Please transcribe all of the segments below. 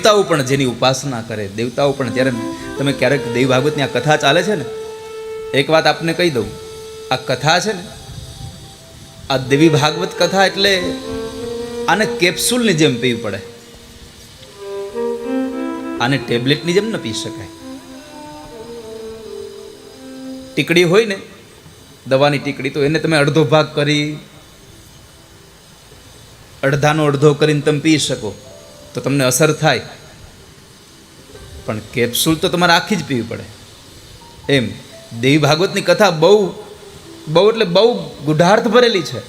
દેવતાઓ પણ જેની ઉપાસના કરે, દેવતાઓ પણ જ્યારે તમે ક્યારેક દેવી ભાગવતની આ કથા ચાલે છે ને, એક વાત આપને કહી દઉં, આ કથા છે ને, આ દેવી ભાગવત કથા એટલે આને કેપ્સ્યુલની જેમ પીવી પડે, આને ટેબ્લેટની જેમ ન પી શકાય. ટીકડી હોય ને, દવાની ટીકડી, તો એને તમે અડધો ભાગ કરી, અડધાનો અડધો કરીને તમે પી શકો તો તમને અસર થાય, પણ કેપ્સ્યુલ તો તમારે આખી જ પીવી પડે. એમ દેવી ભાગવતની કથા બહુ બહુ એટલે બહુ ગુઢાર્થ ભરેલી છે.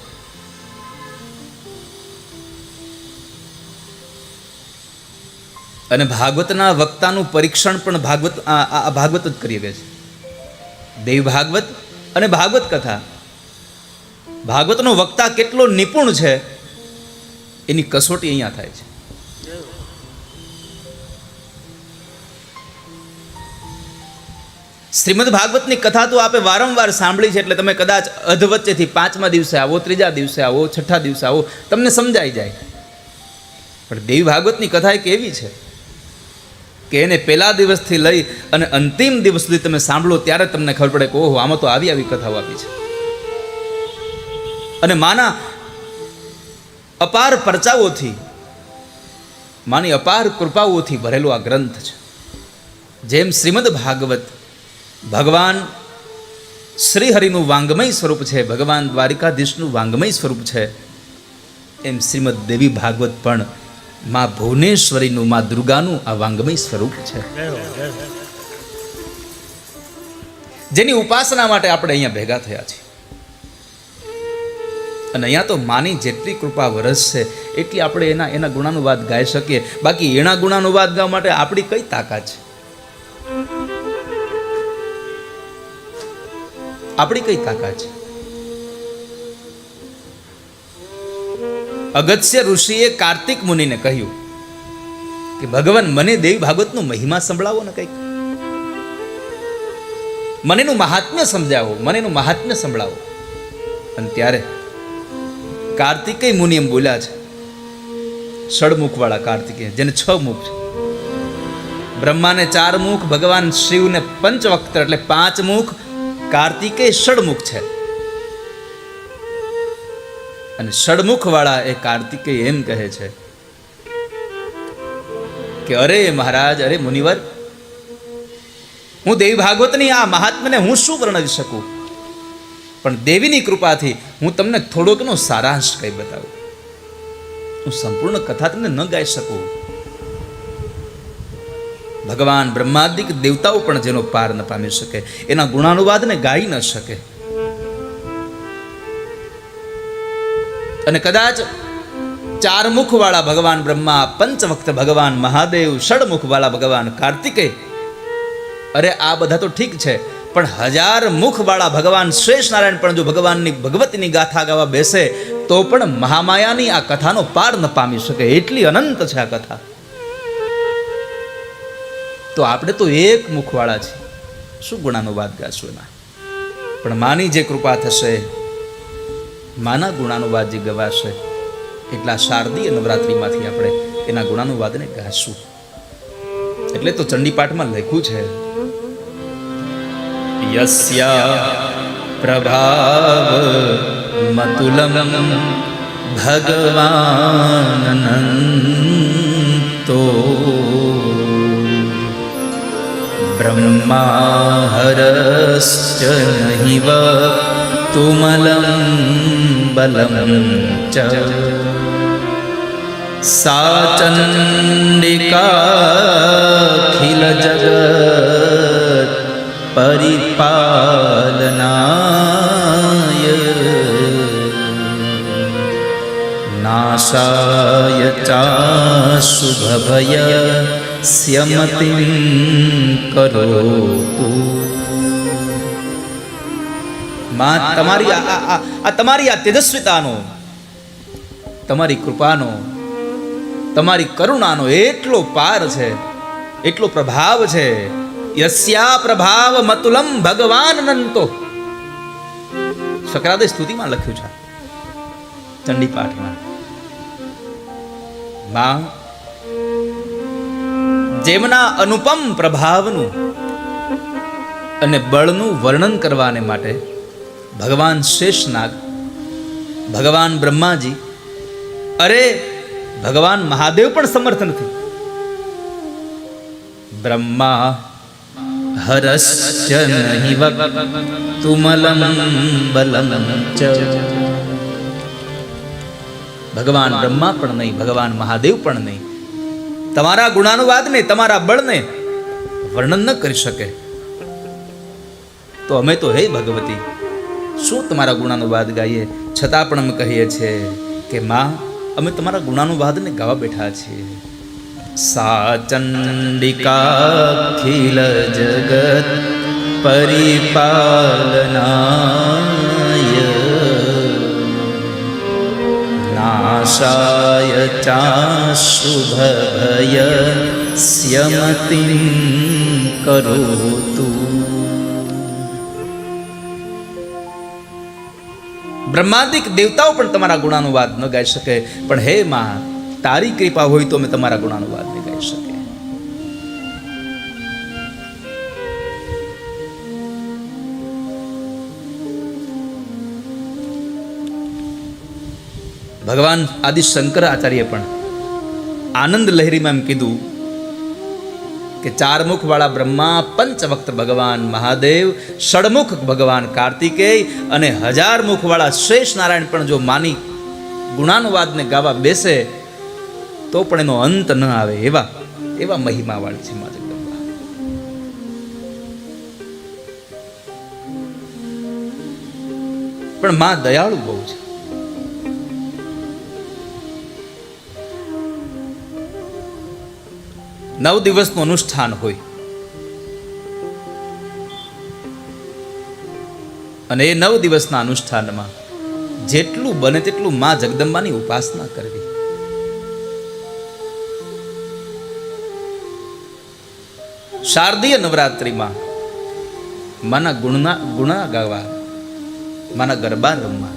અને ભાગવતના વક્તાનું પરીક્ષણ પણ ભાગવત જ કરી શકે છે. દેવી ભાગવત અને ભાગવત કથા, ભાગવતનો વક્તા કેટલો નિપુણ છે એની કસોટી અહીંયા થાય છે. શ્રીમદ ભાગવતની કથા તો આપે વારંવાર સાંભળી છે, એટલે તમે કદાચ અધવચ્ચેથી 5મા દિવસે આવો, 3જા દિવસે આવો, 6ઠા દિવસે આવો, તમને સમજાઈ જાય. પણ દેવી ભાગવતની કથા એક એવી છે કે એને પહેલા દિવસથી લઈ અને અંતિમ દિવસ સુધી તમે સાંભળો ત્યારે તમને ખબર પડે કે ઓહો, આમાં તો આવી કથાઓ આપી છે. અને માના અપાર પરચાઓથી, માની અપાર કૃપાઓથી ભરેલો આ ગ્રંથ છે. જેમ શ્રીમદ ભાગવત ભગવાન શ્રી હરિનું વાંગમય સ્વરૂપ છે, ભગવાન દ્વારિકાધીશનું વાંગમય સ્વરૂપ છે, એમ શ્રીમદ દેવી ભાગવત પણ માં ભુવનેશ્વરીનું, માં દુર્ગાનું આ વાંગમય સ્વરૂપ છે, જેની ઉપાસના માટે આપણે અહીંયા ભેગા થયા છીએ. અને અહીંયા તો માની જેટલી કૃપા વરસશે એટલી આપણે એના ગુણાનુવાદ ગાઈ શકીએ. બાકી એના ગુણાનુવાદ ગાવા માટે આપણી કઈ તાકાત છે? આપણી કઈ તાકાત છે? અગત્ય ઋષિએ કાર્તિક મુનિને કહ્યું કે ભગવાન, મને દેવી ભાગવતનો મહિમા સંભળાવો ને, કંઈક મને એનું મહાત્મ્ય સમજાવો, મને એનું મહાત્મ્ય સંભળાવો. અને ત્યારે કાર્તિકેય મુનિ એમ બોલ્યા છે, ષડમુખ વાળા કાર્તિકેય, જેને 6 મુખ છે. બ્રહ્માને 4 મુખ, ભગવાન શિવને પંચવક્ત્ર એટલે 5 મુખ, કાર્તિકેય ષડમુખ છે. અને ષડમુખ વાળા એ કાર્તિકેય એમ કહે છે કે અરે મહારાજ, અરે મુનિવર, હું દેવી ભાગવતની આ મહાત્મ્યને હું શું વર્ણવી શકું, પણ દેવીની કૃપાથી હું તમને થોડોકનો સારાંશ કહી બતાવું. હું સંપૂર્ણ કથા તમને ન ગાઈ શકું. ભગવાન બ્રહ્માદિક દેવતાઓ પણ જેનો પાર ન પામી શકે, એના ગુણાનુવાદને ગાઈ ન શકે. અને કદાચ 4 મુખ વાળા ભગવાન બ્રહ્મા, પંચવક્ત ભગવાન મહાદેવ, ષડમુખ વાળા ભગવાન કાર્તિકેય, અરે આ બધા તો ઠીક છે, પણ 1000 મુખ વાળા ભગવાન શ્રેષ્ઠ નારાયણ પણ જો ભગવાનની ભગવતીની ગાથા ગાવા બેસે તો પણ મહામાયાની આ કથાનો પાર ન પામી શકે, એટલી અનંત છે આ કથા. તો આપણે તો 1 મુખ વાળા છીએ, શું ગુણાનુવાદ ગાશું એમાં? પણ માની જે કૃપા થશે, માના ગુણાનુવાદ જે ગવાશે, એટલા શારદીય નવરાત્રિમાંથી આપણે એના ગુણાનુવાદને ગાશું. એટલે તો ચંડીપાઠમાં લખ્યું છે, યસ્યા પ્રભાવ મતુલમ ભગવાનંતો બ્રહ્માહરશ્ચ નહિવ તુમલમ બલમ ચ સા ચંડિકાખિલ જગત પરિપાલનાય નાશાય ચાશુભભય સ્યમતિં કરોતુ. માં, તમારી આ તેજસ્વીતાનો, તમારી કૃપાનો, તમારી કરુણાનો એટલો પાર છે, એટલો પ્રભાવ છે. યસ્યા પ્રભાવ મતુલમ ભગવાન અનંતો, શકરાદે સ્તુતિમાં લખ્યું છે, ચંડીપાઠમાં. માં, જેમના અનુપમ પ્રભાવનું અને બળનું વર્ણન કરવાને માટે ભગવાન શેષનાગ, ભગવાન બ્રહ્માજી, અરે ભગવાન મહાદેવ પણ સમર્થ નથી. બ્રહ્મા હરસ્ય નહિ વક્તુમલમ બલમ ચ. ભગવાન બ્રહ્મા પણ નહીં, ભગવાન મહાદેવ પણ નહીં, તમારા ગુણાનુવાદને, તમારા બળને વર્ણન ન કરી શકે. તો અમે તો હે ભગવતી શું તમારા ગુણાનુવાદ ગાઈએ? છતાં પણ અમે કહીએ છીએ કે માં, અમે તમારા ગુણાનુવાદને ગાવા બેઠા છીએ. સા ચંડિકાખિલ જગત પરિપાલનાય નાશાય ચાશુભ ભય સ્યમતિં કરોતુ. બ્રહ્માંડિક દેવતાઓ પણ તમારા ગુણાનુવાદ ન ગાઈ શકે, પણ હે માં, તારી કૃપા હોય તો અમે તમારા ગુણાનુવાદ ને ગાઈ શકીએ. ભગવાન આદિ શંકરાચાર્ય પણ આનંદ લહેરીમાં એમ કીધું કે ચાર મુખ વાળા બ્રહ્મા, પંચવક્ત ભગવાન મહાદેવ, ષડમુખ ભગવાન કાર્તિકેય અને 1000 મુખ વાળા શેષ નારાયણ પણ જો માની ગુણાનુવાદને ગાવા બેસે તો પણ એનો અંત ન આવે, એવા એવા મહિમા વાળી છે મા જગદંબા. પણ માં દયાળુ બહુ છે. નવ દિવસનું અનુષ્ઠાન હોય અને એ 9 દિવસના અનુષ્ઠાનમાં જેટલું બને તેટલું માં જગદંબાની ઉપાસના કરવી. શારદીય નવરાત્રિમાં માના ગુણા ગાવા, માના ગરબા રમવા,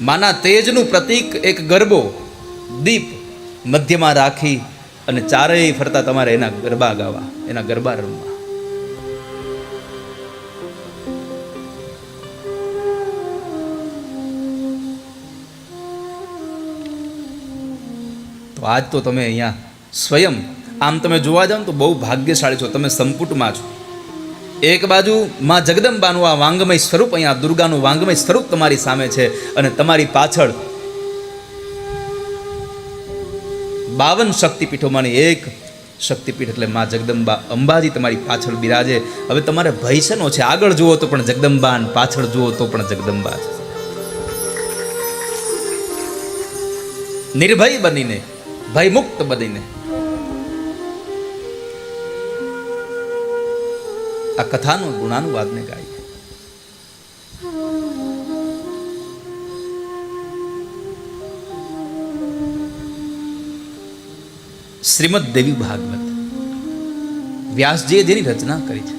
માના તેજનું પ્રતીક એક ગરબો, દીપ મધ્યમાં રાખી અને ચારેય ફરતા તમારે એના ગરબા ગાવા, એના ગરબા રમવા. તો આજ તો તમે અહીંયા સ્વયં આમ તમે જોવા જાઓ તો બહુ ભાગ્યશાળી છો. તમે સંપુટમાં છો. એક બાજુ માં જગદંબાનું આ વાંગમય સ્વરૂપ, અહીંયા દુર્ગાનું વાંગમય સ્વરૂપ તમારી સામે છે અને તમારી પાછળ 52 શક્તિપીઠોમાંની એક શક્તિપીઠ એટલે માં જગદંબા અંબાજી તમારી પાછળ બિરાજે. હવે તમારે ભય શેનો છે? આગળ જુઓ તો પણ જગદંબા, પાછળ જુઓ તો પણ જગદંબા છે. નિર્ભય બનીને, ભયમુક્ત બનીને આ કથાનો ગુણાનુવાદને ગાઈએ. શ્રીમદ દેવી ભાગવત વ્યાસજીએ જેની રચના કરી છે.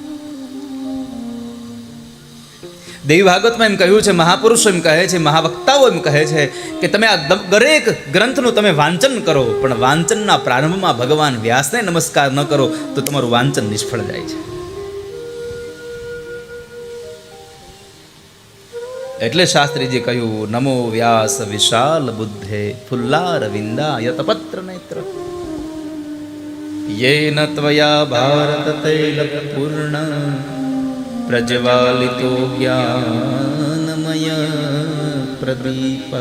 દેવી ભાગવતમાં એમ કહ્યું છે, મહાપુરુષો એમ કહે છે, મહાવક્તાઓ એમ કહે છે કે તમે આ દરેક ગ્રંથનું તમે વાંચન કરો, પણ વાંચનના પ્રારંભમાં ભગવાન વ્યાસને નમસ્કાર ન કરો તો તમારું વાંચન નિષ્ફળ જાય છે. એટલે શાસ્ત્રીજી કહ્યું, નમો વ્યાસ વિશાલ બુદ્ધે ફુલ્લાર વિંદાય તપત્ર નેત્ર યેન ત્વયા ભારત તૈલ પૂર્ણ પ્રજ્વાલિતો જ્ઞાનમય પ્રદીપ.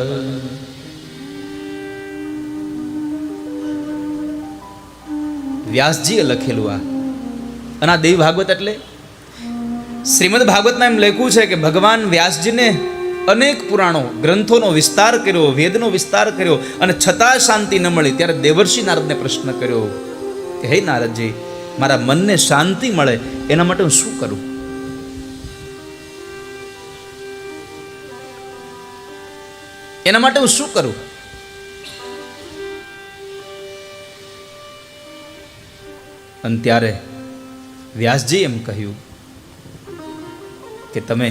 વ્યાસજીએ લખેલું આ અને આ દેવી ભાગવત એટલે શ્રીમદ ભાગવતમાં એમ લખ્યું છે કે ભગવાન વ્યાસજીને અનેક પુરાણો ગ્રંથોનો વિસ્તાર કર્યો, વેદનો વિસ્તાર કર્યો અને છતાં શાંતિ ન મળી. ત્યારે દેવર્ષિ નારદને પ્રશ્ન કર્યો કે હે નારદજી, મારા મનને શાંતિ મળે એના માટે હું શું કરું? એના માટે હું શું કરું? અને ત્યારે વ્યાસજી એમ કહ્યું કે તમે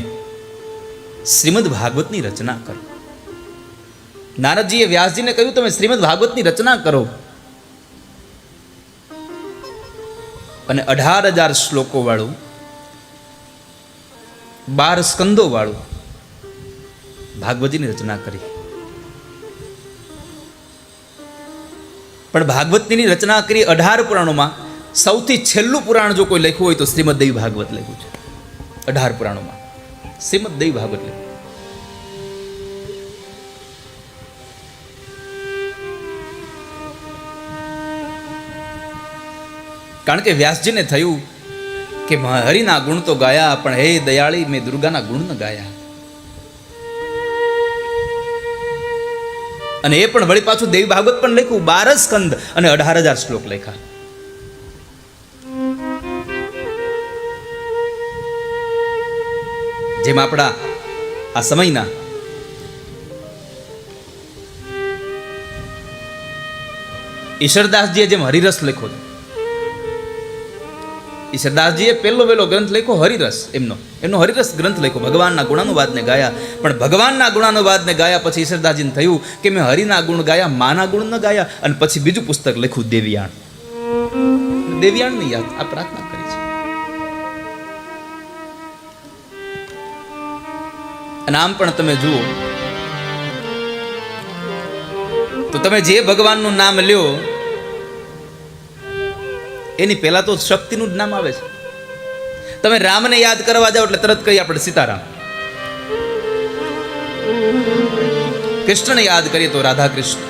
શ્રીમદ ભાગવતની રચના કરો. નારદજીએ વ્યાસજીને કહ્યું તમે શ્રીમદ ભાગવતની રચના કરો અને 18,000 શ્લોકો વાળું 12 સ્કંદો વાળું ભાગવતજીની રચના કરી. પણ ભાગવતની રચના કરી 18 પુરાણોમાં સૌથી છેલ્લું પુરાણ જો કોઈ લખ્યું હોય તો શ્રીમદ દેવી ભાગવત લખ્યું છે. 18 પુરાણોમાં શ્રીમદ દેવી ભાગવત લખ્યું. કારણ કે વ્યાસજીને થયું કે હરિના ગુણ તો ગાયા, પણ હે દયાળી મેં દુર્ગાના ગુણ ન ગાયા. અને એ પણ વળી પાછું દેવી ભાગવત પણ લખ્યું, 12 સ્કંદ અને 18,000 શ્લોક લખ્યા. જેમ આપણા આ સમયના ઈશ્વરદાસજીએ જેમ હરિરસ લખ્યો છે, ઈશ્વરદાસજીએ પહેલો ગ્રંથ લખ્યો હરિરસ, એમનો હરિરસ ગ્રંથ લખ્યો, ભગવાનના ગુણાનુવાદને ગાયા. પણ ભગવાનના ગુણાનુવાદને ગાયા પછી ઈશ્વરદાસજીને થયું કે મેં હરિના ગુણ ગાયા, માના ગુણ ન ગાયા. અને પછી બીજું પુસ્તક લખ્યું દેવિયાણ. દેવિયાણની યાદ આ પ્રાર્થના કરી છે. અને આમ પણ તમે જુઓ તો તમે જે ભગવાનનું નામ લ્યો એની પહેલા તો શક્તિનું જ નામ આવે છે. તમે રામને યાદ કરવા જાઓ એટલે તરત કહીએ આપણે સીતારામ. કૃષ્ણને યાદ કરીએ તો રાધા કૃષ્ણ.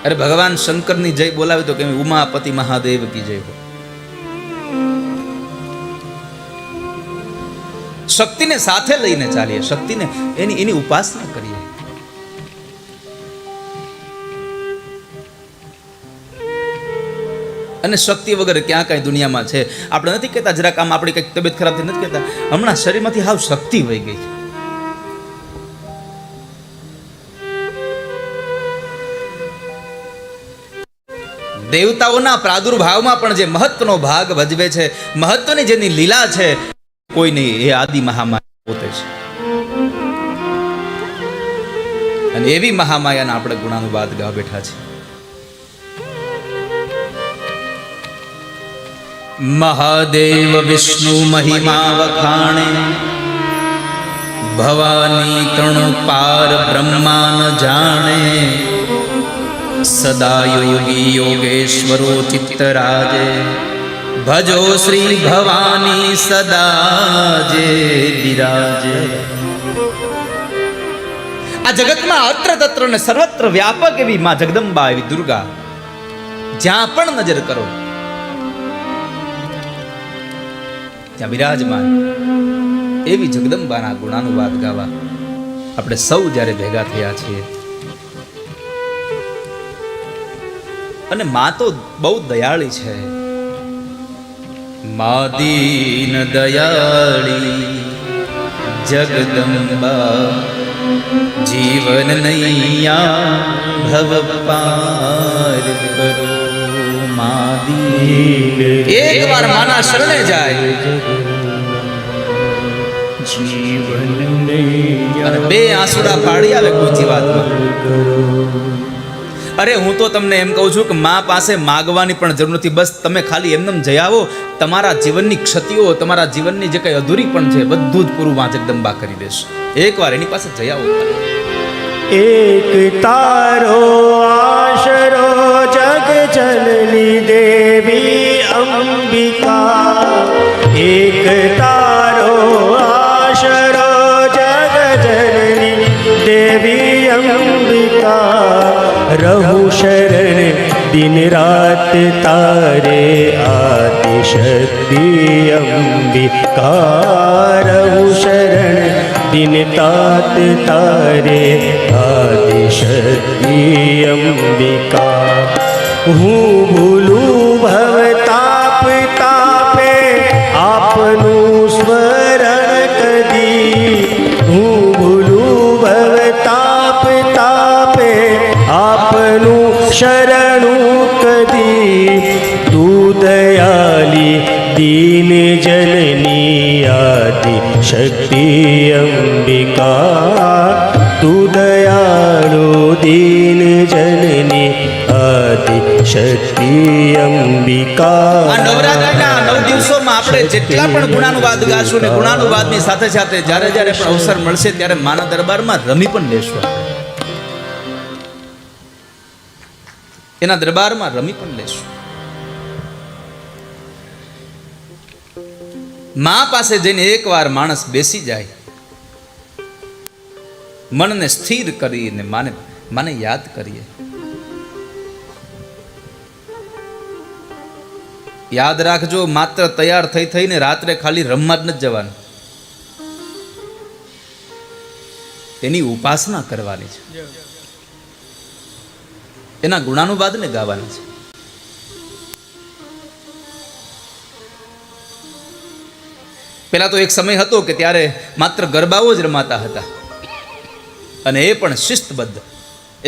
અરે ભગવાન શંકરની જય બોલાવી તો કે ઉમાપતિ મહાદેવ કી જય હો. શક્તિને સાથે લઈને ચાલીએ, શક્તિને એની ઉપાસના કરીએ. અને શક્તિ વગર ક્યાં કાંઈ દુનિયામાં છે? આપણે નથી કહેતા જરાક આમ આપણી કંઈક તબિયત ખરાબ થઈ નથી કહેતા હમણાં શરીરમાંથી હાવ શક્તિ વહી ગઈ છે. દેવતાઓના પ્રાદુર્ભાવમાં પણ જે મહત્વનો ભાગ ભજવે છે, મહત્વની જેની લીલા છે, કોઈ નહીં, એ આદિ મહામાયા પોતે છે. અને એવી મહામાયાના આપણે ગુણાનુવાદ ગાવા બેઠા છે. મહાદેવ વિષ્ણુ મહિમા વખાણે, ભવાની તણુ પાર બ્રહ્મા ન જાણે. સદા યોગી યોગેશ્વરો ચિત્તરાજે, ભજો શ્રી ભવાની સદા જે બિરાજે. આ જગતમાં અત્ર તત્ર ને સર્વત્ર વ્યાપક એવી માં જગદંબા, એવી દુર્ગા, જ્યાં પણ નજર કરો ત્યાં બિરાજમાન એવી જગદંબાના ગુણાનુવાદ ગાવા આપણે સૌ જ્યારે ભેગા થયા છીએ. અને માં તો બહુ દયાળી છે. મા દીન દયાળી જગદંબા, જીવન નૈયા ભવ પાર કરો. એક વાર માના શરણે જાય, જીવન અને બે આંસુડા પાડી આવે કોઈ જીવાતમાં. અરે હું તો તમને એમ કહું છું કે મા પાસે માગવાની પણ જરૂર નથી. બસ તમે ખાલી એમને જઈ આવો, તમારા જીવનની ક્ષતિઓ, તમારા જીવનની જે કઈ અધૂરી પણ છે બધું જ પૂરું માં જગદંબા કરી દેશે. એકવાર એની પાસે જઈ આવો. એક તારો આશરો જગ જનની દેવી અંબિકા. એક તારો આશરો જગ જનની દેવી અંબિકા. રહું શરણ દિન રાત તારે આદિશક્તિ અંબિકા. રહું શરણ દિન તાત તારે આદિશક્તિ અંબિકા. હું ભૂલું ભવતાપ તાપે આપનું સ્મરણ કદી. હું ભૂલું ભવતાપ તાપે આપનું શરણું કદી. તું દયાલી દીન જનની આદિ શક્તિ અંબિકા તું દયાળુ દીન જનની આદિ શક્તિ અંબિકા. આ નવરાત્રિના 9 દિવસોમાં આપણે જેટલા પણ ગુણાનુવાદ ગાશું ને ગુણાનુવાદની સાથે સાથે જ્યારે જ્યારે પણ અવસર મળશે ત્યારે માના દરબારમાં રમી પણ લેશું. એના દરબારમાં રમી પણ લેશું. મા પાસે જઈને એકવાર માણસ બેસી જાય, મનને સ્થિર કરીને માને યાદ કરીએ. યાદ રાખજો, માત્ર તૈયાર થઈને રાત્રે ખાલી રમવા જ નથી જવાનું, એની ઉપાસના કરવાની છે, એના ગુણાનુવાદને ગાવાના છે. પેલા તો એક સમય હતો કે ત્યારે માત્ર ગરબાઓ જ રમાતા હતા, અને એ પણ શિસ્તબદ્ધ.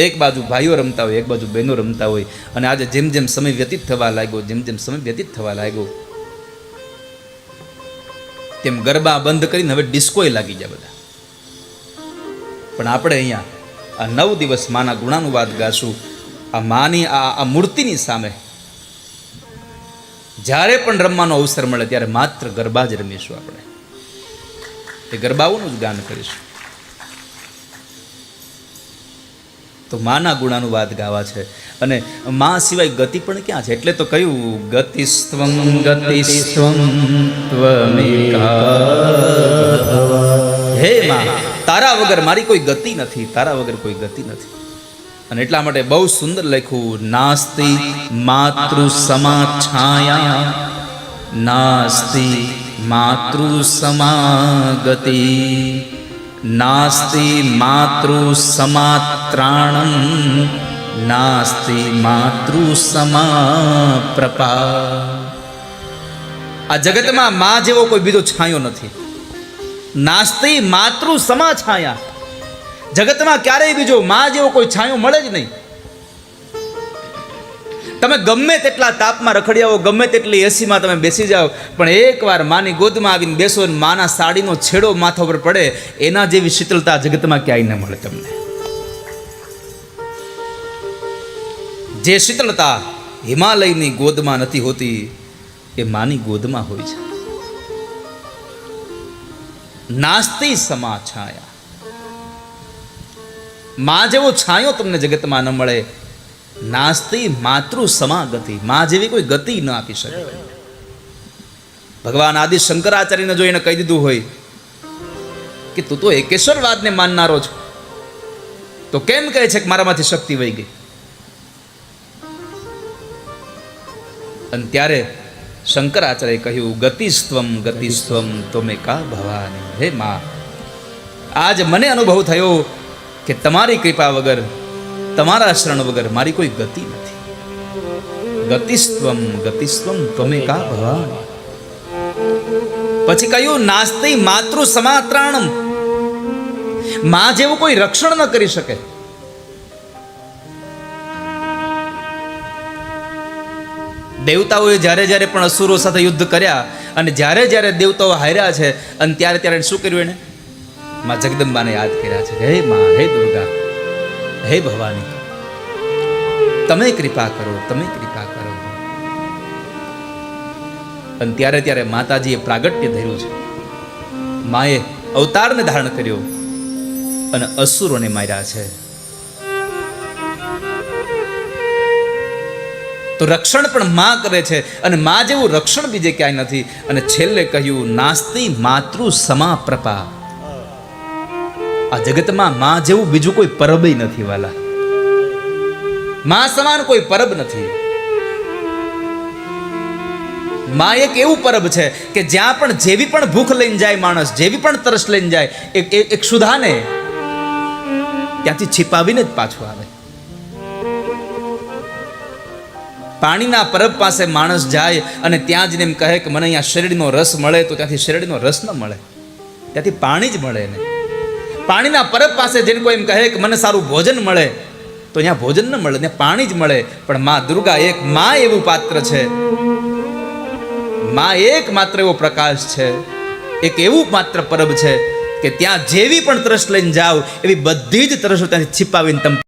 એક બાજુ ભાઈઓ રમતા હોય, એક બાજુ બહેનો રમતા હોય. અને આજે જેમ જેમ સમય વ્યતીત થવા લાગ્યો તેમ ગરબા બંધ કરીને હવે ડિસ્કોય લાગી જાય બધા. પણ આપણે અહીંયા આ 9 દિવસ માના ગુણાનુવાદ ગાશું. આ માની આ મૂર્તિની સામે જ્યારે પણ રમવાનો અવસર મળે ત્યારે માત્ર ગરબા જ રમીશું. આપણે એ ગરબાઓનું જ ગાન કરીશું. તો માના ગુણાનુવાદ ગાવા છે, અને મા સિવાય ગતિ પણ ક્યાં છે? એટલે તો કહ્યું ગતિસ્ત્વં ત્વમેકા. હે મા, તારા વગર મારી કોઈ ગતિ નથી, તારા વગર કોઈ ગતિ નથી. અને એટલા માટે બહુ સુંદર લખ્યું, નાસ્તિ માતૃ સમા છાયા, નાસ્તિ માતૃ સમા ગતિ, નાસ્તિ માતૃ સમાત્રાણમ, નાસ્તિ માતૃ સમા પ્રપા. આ જગતમાં મા જેવો કોઈ બીજો છાંયો નથી. નાસ્તિ માતૃ સમા છાયા. જગતમાં ક્યારેય બીજો મા જેવો કોઈ છાંયો મળે જ નહીં. તમે ગમે તેટલા તાપમાં રખડી આવો, ગમે તેટલી એસીમાં તમે બેસી જાઓ, પણ એકવાર માની ગોદમાં આવીને બેસો ને માના સાડીનો છેડો માથા પર પડે, એના જેવી શીતળતા જગતમાં ક્યાંય ન મળે તમને. જે શીતળતા હિમાલયની ગોદમાં નથી હોતી એ માની ગોદમાં હોય છે. નાસ્તિ સમા છાયા. મા જેવો છાંયો તમને જગતમાં ન મળે. નાસ્તિ માતૃ સમાગતિ. મા જેવી કોઈ ગતિ ન આપી શકે. ભગવાન આદિ શંકરાચાર્યને જો એને કહી દીધું હોય કે તું તો એકેશ્વરવાદને માનનારો છો, તો કેમ કહે છે કે મારામાંથી શક્તિ વહી ગઈ? અને ત્યારે શંકરાચાર્યએ કહ્યું, ગતિસ્ત્વમ ત્વમેકા ભવાની. હે મા, આજ મને અનુભવ થયો કે તમારી કૃપા વગર, તમારા શરણ વગર મારી કોઈ ગતિ નથી. ગતિસ્ત્વમ ત્વમેકા ભવાની. પછી કહ્યું, નાસ્તિ માતૃ સમાત્રાણમ. મા જેવું કોઈ રક્ષણ ન કરી શકે. દેવતાઓએ જ્યારે જ્યારે પણ અસુરો સાથે યુદ્ધ કર્યા અને જ્યારે જ્યારે દેવતાઓ હાર્યા છે, અને ત્યારે ત્યારે શું કર્યું? એને માં જગદંબાને યાદ કર્યા છે. હે માં, હે દુર્ગા, હે ભવાની, તમે કૃપા કરો, તમે કૃપા કરો. અને ત્યારે ત્યારે માતાજીએ પ્રાગટ્ય ધર્યું છે. માએ અવતારને ધારણ કર્યો અને અસુરોને માર્યા છે. તો રક્ષણ પણ માં કરે છે, અને માં જેવું રક્ષણ બીજે ક્યાંય નથી. અને છેલ્લે કહ્યું, નાસ્તિ માતૃ સમા પ્રપા. આ જગતમાં માં જેવું બીજું કોઈ પરબય નથી વાલા. માં સમાન કોઈ પરબ નથી. માં એક એવું પરબ છે કે જ્યાં પણ જેવી પણ ભૂખ લઈને જાય માણસ, જેવી પણ તરસ લઈને જાય, એક સુધાને ત્યાંથી छिपाવીને જ પાછું આવે. પાણીના પરબ પાસે માણસ જાય અને ત્યાં જઈને એમ કહે કે મને અહીંયા શેરડીનો રસ મળે, તો ત્યાંથી શેરડીનો રસ ન મળે, ત્યાંથી પાણી જ મળે ને. પાણીના પરબ પાસે જઈને કોઈ એમ કહે કે મને સારું ભોજન મળે, તો અહીંયા ભોજન ન મળે, ત્યાં પાણી જ મળે. પણ માં દુર્ગા એક માં એવું પાત્ર છે, માં એક માત્ર એવો પ્રકાશ છે એક એવું માત્ર પરબ છે કે ત્યાં જેવી પણ તરસ લઈને જાઓ એવી બધી જ તરસો ત્યાંથી छिपाવીને તમે